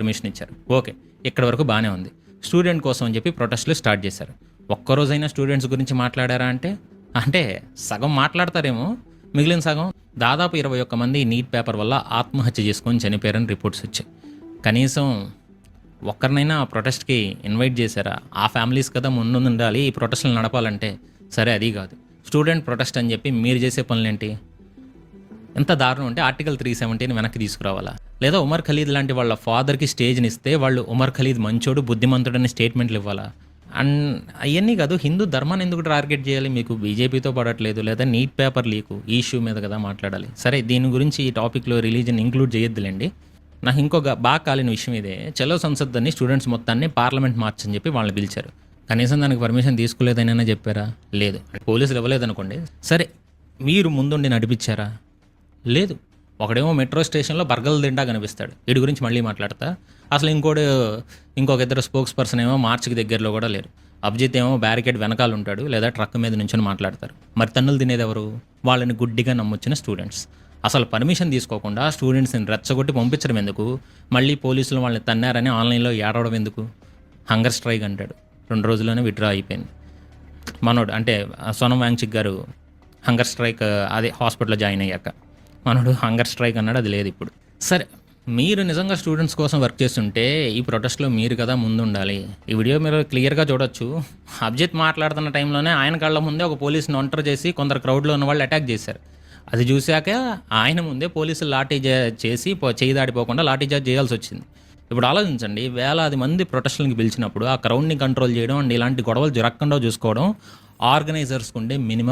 Permission ఇచ్చారు. Okay, ఇక్కడ వరకు బాగానే ఉంది. స్టూడెంట్ కోసం అని చెప్పి ప్రొటెస్ట్లు స్టార్ట్ చేశారు. ఒక్కరోజైనా స్టూడెంట్స్ గురించి మాట్లాడారా అంటే అంటే సగం మాట్లాడతారేమో, మిగిలిన సగం దాదాపు 21 మంది నీట్ పేపర్ వల్ల ఆత్మహత్య చేసుకొని చనిపోయారని రిపోర్ట్స్ వచ్చాయి. కనీసం ఒక్కరినైనా ఆ ప్రొటెస్ట్కి ఇన్వైట్ చేశారా? ఆ ఫ్యామిలీస్ కదా ముందు ఉండాలి ఈ ప్రొటెస్ట్లు నడపాలంటే. సరే, అది కాదు, స్టూడెంట్ ప్రొటెస్ట్ అని చెప్పి మీరు చేసే పనులేంటి? ఎంత దారుణం అంటే ఆర్టికల్ 370 వెనక్కి తీసుకురావాలా? లేదా ఉమర్ ఖలీద్ లాంటి వాళ్ళ ఫాదర్కి స్టేజ్ని ఇస్తే వాళ్ళు ఉమర్ ఖలీద్ మంచోడు బుద్ధిమంతుడని స్టేట్మెంట్లు ఇవ్వాలా? అండ్ అవన్నీ కాదు, హిందూ ధర్మాన్ని ఎందుకు టార్గెట్ చేయాలి? మీకు బీజేపీతో పడట్లేదు, లేదా నీట్ పేపర్ లీకు ఈ ఇష్యూ మీద కదా మాట్లాడాలి. సరే, దీని గురించి ఈ టాపిక్లో రిలీజన్ ఇంక్లూడ్ చేయొద్దులేండి. నాకు ఇంకొక బాగా కాలిన విషయం ఇదే. చలో సంసద్ అని స్టూడెంట్స్ మొత్తాన్ని పార్లమెంట్ మార్చ్ అని చెప్పి వాళ్ళని పిలిచారు. కనీసం దానికి పర్మిషన్ తీసుకోలేదనైనా చెప్పారా? లేదు. పోలీసులు ఇవ్వలేదనుకోండి, సరే, మీరు ముందుండి నడిపించారా? లేదు. ఒకడేమో మెట్రో స్టేషన్లో బర్గర్లు తింటా కనిపిస్తాడు, వీడి గురించి మళ్ళీ మాట్లాడతా. అసలు ఇంకొక ఇద్దరు స్పోక్స్ పర్సన్ ఏమో మార్చికి దగ్గరలో కూడా లేరు. అభిజిత్ ఏమో బ్యారికేడ్ వెనకాల ఉంటాడు, లేదా ట్రక్ మీద నుంచొని మాట్లాడతారు. మరి తన్నులు తినేది ఎవరు? వాళ్ళని గుడ్డిగా నమ్మొచ్చిన స్టూడెంట్స్. అసలు పర్మిషన్ తీసుకోకుండా స్టూడెంట్స్ని రెచ్చగొట్టి పంపించడం ఎందుకు? మళ్ళీ పోలీసులు వాళ్ళని తన్నారని ఆన్లైన్లో ఏడవడం ఎందుకు? హంగర్ స్ట్రైక్ అంటాడు, 2 రోజుల్లోనే విత్డ్రా అయిపోయింది. మనోడు అంటే సోనం వాంగ్చిక్ గారు హంగర్ స్ట్రైక్ అదే హాస్పిటల్లో జాయిన్ అయ్యాక మనోడు హంగర్ స్ట్రైక్ అన్నాడు, అది లేదు ఇప్పుడు. సరే, మీరు నిజంగా స్టూడెంట్స్ కోసం వర్క్ చేస్తుంటే ఈ ప్రొటెస్ట్లో మీరు కదా ముందు ఉండాలి. ఈ వీడియో మీరు క్లియర్గా చూడొచ్చు. అభిజిత్ మాట్లాడుతున్న టైంలోనే ఆయన కళ్ళ ముందే ఒక పోలీసుని ఒంటరి చేసి కొందరు క్రౌడ్లో ఉన్న వాళ్ళు అటాక్ చేశారు. అది చూశాక ఆయన ముందే పోలీసులు లాఠీ చేసి చేయి దాడిపోకుండా లాఠీ చార్జ్ చేయాల్సి వచ్చింది. ఇప్పుడు ఆలోచించండి, వేలాది మంది ప్రొటెస్టులకి పిలిచినప్పుడు ఆ క్రౌడ్ని కంట్రోల్ చేయడం అండ్ ఇలాంటి గొడవలు జరగకుండా చూసుకోవడం ఆర్గనైజర్స్కి ఉండే మినిమం